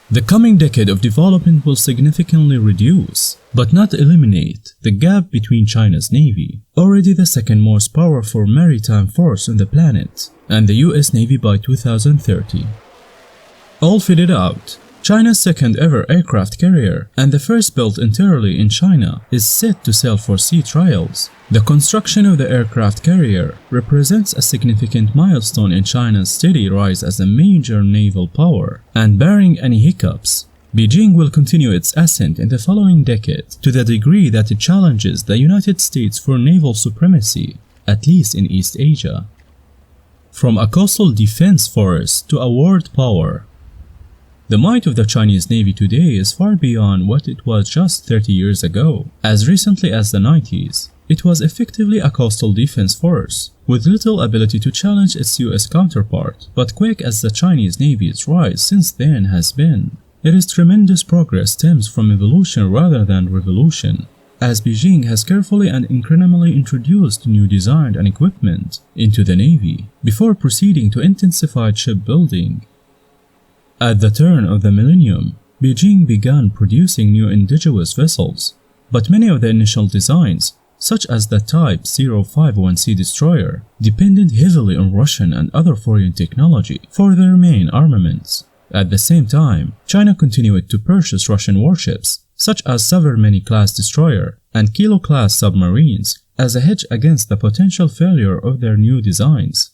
The coming decade of development will significantly reduce, but not eliminate, the gap between China's Navy, already the second most powerful maritime force on the planet, and the US Navy by 2030. All fitted out, China's second ever aircraft carrier, and the first built entirely in China, is set to sail for sea trials. The construction of the aircraft carrier represents a significant milestone in China's steady rise as a major naval power, and barring any hiccups, Beijing will continue its ascent in the following decade to the degree that it challenges the United States for naval supremacy, at least in East Asia. From a coastal defense force to a world power, the might of the Chinese Navy today is far beyond what it was just 30 years ago. As recently as the 90s, it was effectively a coastal defense force, with little ability to challenge its US counterpart, but quick as the Chinese Navy's rise since then has been, its tremendous progress stems from evolution rather than revolution, as Beijing has carefully and incrementally introduced new design and equipment into the Navy, before proceeding to intensified shipbuilding. At the turn of the millennium, Beijing began producing new indigenous vessels, but many of the initial designs, such as the Type 051C destroyer, depended heavily on Russian and other foreign technology for their main armaments. At the same time, China continued to purchase Russian warships, such as Savarmeny-class destroyer and Kilo-class submarines, as a hedge against the potential failure of their new designs.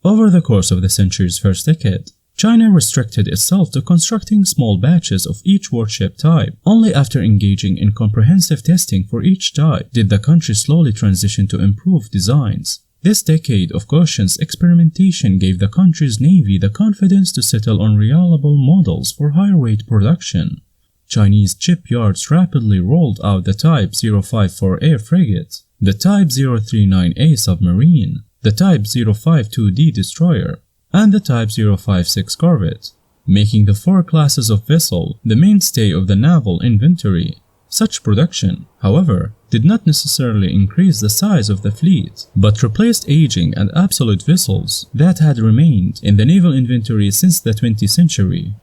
Over the course of the century's first decade, China restricted itself to constructing small batches of each warship type. Only after engaging in comprehensive testing for each type did the country slowly transition to improved designs. This decade of cautious experimentation gave the country's Navy the confidence to settle on reliable models for higher-rate production. Chinese shipyards rapidly rolled out the Type 054A frigate, the Type 039A submarine, the Type 052D destroyer, and the Type 056 corvette, making the four classes of vessel the mainstay of the naval inventory. Such production, however, did not necessarily increase the size of the fleet, but replaced aging and obsolete vessels that had remained in the naval inventory since the 20th century.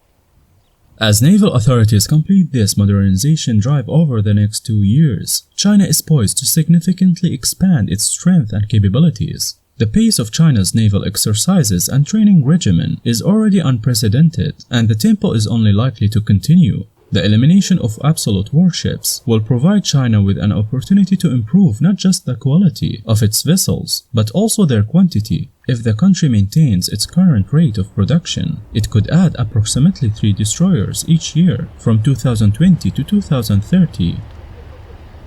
As naval authorities complete this modernization drive over the next 2 years, China is poised to significantly expand its strength and capabilities. The pace of China's naval exercises and training regimen is already unprecedented, and the tempo is only likely to continue. The elimination of obsolete warships will provide China with an opportunity to improve not just the quality of its vessels, but also their quantity. If the country maintains its current rate of production, it could add approximately 3 destroyers each year from 2020 to 2030.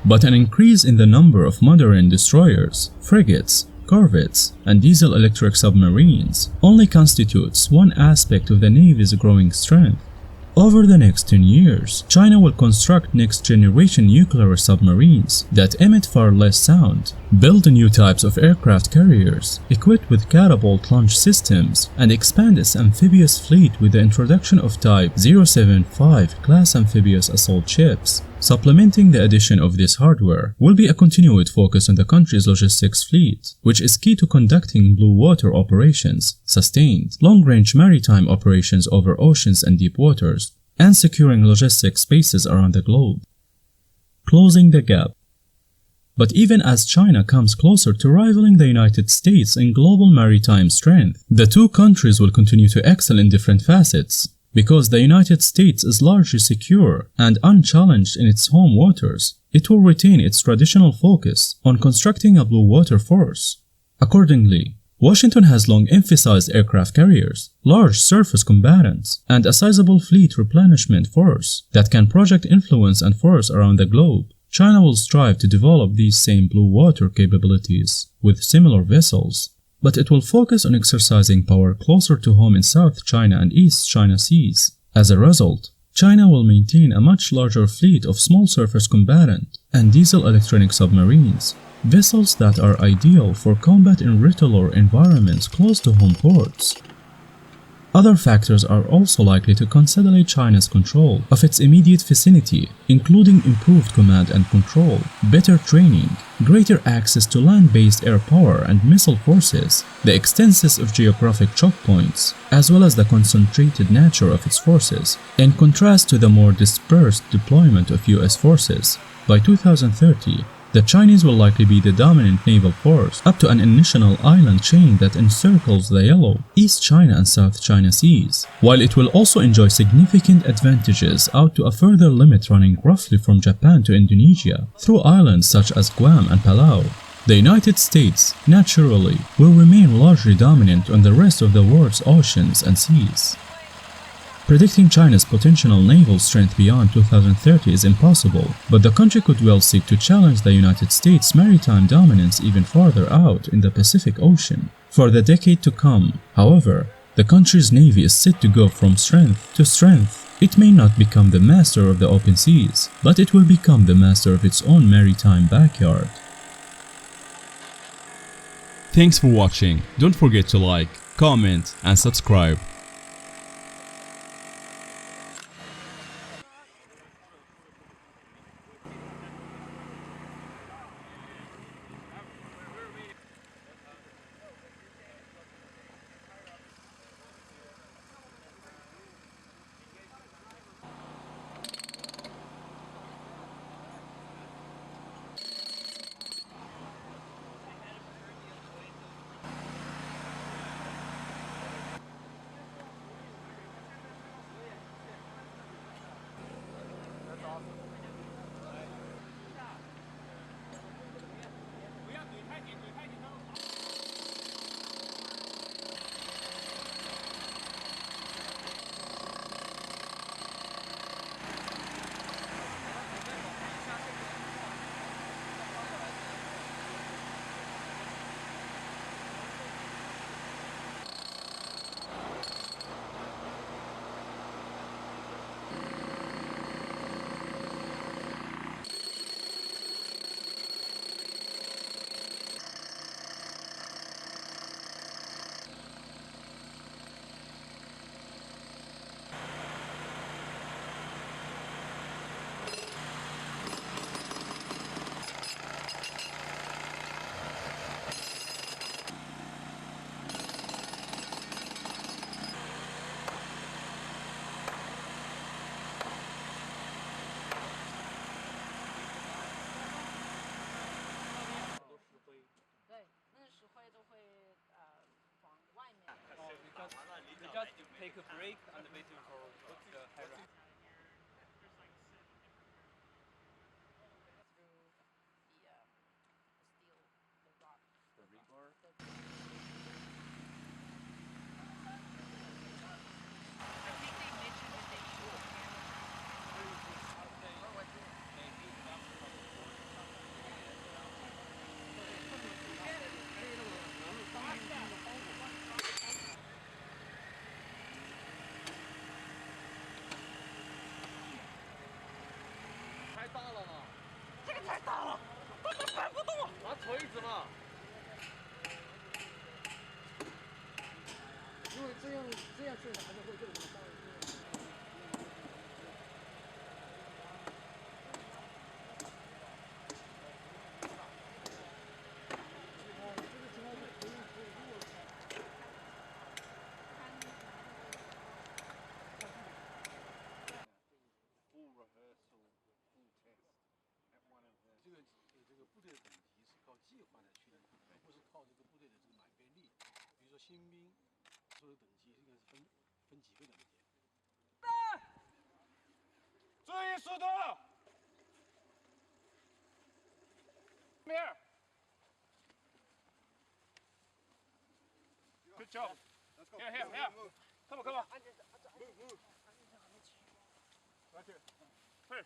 But an increase in the number of modern destroyers, frigates, corvettes, and diesel-electric submarines only constitutes one aspect of the Navy's growing strength. Over the next 10 years, China will construct next-generation nuclear submarines that emit far less sound, build new types of aircraft carriers equipped with catapult launch systems, and expand its amphibious fleet with the introduction of Type 075 class amphibious assault ships. Supplementing the addition of this hardware will be a continued focus on the country's logistics fleet, which is key to conducting blue water operations, sustained, long-range maritime operations over oceans and deep waters, and securing logistics spaces around the globe. Closing the gap. But even as China comes closer to rivaling the United States in global maritime strength, the two countries will continue to excel in different facets. Because the United States is largely secure and unchallenged in its home waters, it will retain its traditional focus on constructing a blue water force. Accordingly, Washington has long emphasized aircraft carriers, large surface combatants, and a sizable fleet replenishment force that can project influence and force around the globe. China will strive to develop these same blue water capabilities with similar vessels, but it will focus on exercising power closer to home in South China and East China Seas. As a result, China will maintain a much larger fleet of small surface combatant and diesel-electronic submarines, vessels that are ideal for combat in irregular environments close to home ports. Other factors are also likely to consolidate China's control of its immediate vicinity, including improved command and control, better training, greater access to land-based air power and missile forces, the extensive of geographic choke points, as well as the concentrated nature of its forces, in contrast to the more dispersed deployment of US forces. By 2030, the Chinese will likely be the dominant naval force up to an initial island chain that encircles the Yellow, East China and South China Seas, while it will also enjoy significant advantages out to a further limit running roughly from Japan to Indonesia, through islands such as Guam and Palau. The United States, naturally, will remain largely dominant on the rest of the world's oceans and seas. Predicting China's potential naval strength beyond 2030 is impossible, but the country could well seek to challenge the United States' maritime dominance even farther out in the Pacific Ocean for the decade to come. However, the country's navy is set to go from strength to strength. It may not become the master of the open seas, but it will become the master of its own maritime backyard. Thanks for watching. Don't forget to like, comment, and subscribe. We just take a break and waiting for the high Good job. Let's go. Here. Come on. Move. Right here. Here.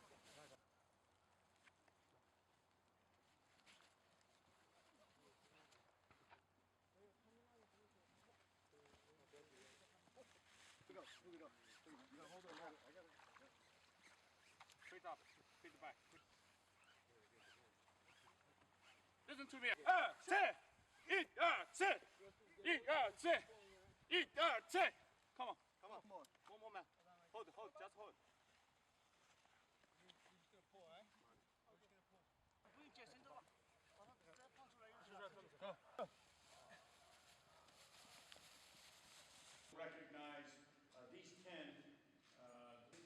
Move it up. You gotta hold it. I got it. Straight up. Straight back. Listen to me. 1, 2, 3. 1, 2, 3. 1, 2, 3. Come on. Come on. Come on. One more man. Hold, just hold. You're just gonna pull, eh? I'm just gonna pull. 不用解绳子了，把它直接放出来就是了。Go. Recognize these 10.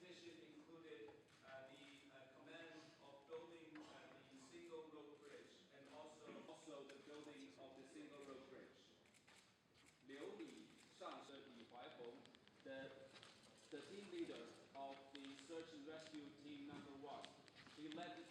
Mission included the command of building the single road bridge and also the building of the single road bridge. 刘礼上是李怀宏 the team leader of the search and rescue team number 1. He led the